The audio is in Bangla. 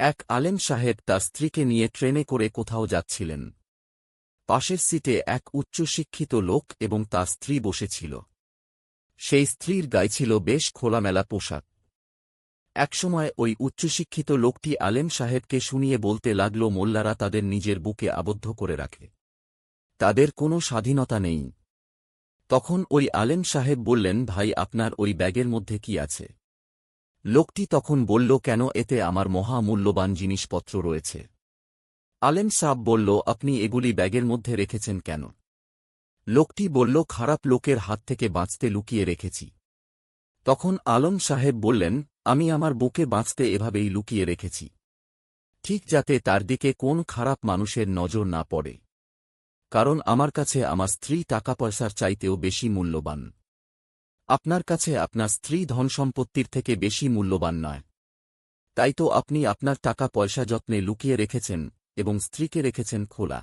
এক আলেম সাহেব তার স্ত্রীকে নিয়ে ট্রেনে করে কোথাও যাচ্ছিলেন। পাশের সিটে এক উচ্চশিক্ষিত লোক এবং তার স্ত্রী বসেছিল। সেই স্ত্রীর গায়ে ছিল বেশ খোলামেলা পোশাক। একসময় ওই উচ্চশিক্ষিত লোকটি আলেম সাহেবকে শুনিয়ে বলতে লাগল, মোল্লারা তাদের নিজের বুকে আবদ্ধ করে রাখে, তাদের কোনো স্বাধীনতা নেই। তখন ওই আলেম সাহেব বললেন, ভাই, আপনার ওই ব্যাগের মধ্যে কি আছে? লোকটি তখন বলল, কেন, এতে আমার মহা মূল্যবান জিনিসপত্র রয়েছে। আলেম সাহেব বলল, আপনি এগুলি ব্যাগের মধ্যে রেখেছেন কেন? লোকটি বলল, খারাপ লোকের হাত থেকে বাঁচতে লুকিয়ে রেখেছি। তখন আলম সাহেব বললেন, আমি আমার বুকে বাঁচতে এভাবেই লুকিয়ে রেখেছি, ঠিক যাতে তার দিকে কোন খারাপ মানুষের নজর না পড়ে। কারণ আমার কাছে আমার স্ত্রী টাকা পয়সার চাইতেও বেশি মূল্যবান। আপনার কাছে আপনার স্ত্রী ধনসম্পত্তির থেকে বেশি মূল্যবান নয়। তাই তো আপনি আপনার টাকা পয়সা যত্নে লুকিয়ে রেখেছেন এবং স্ত্রীকে রেখেছেন খোলা।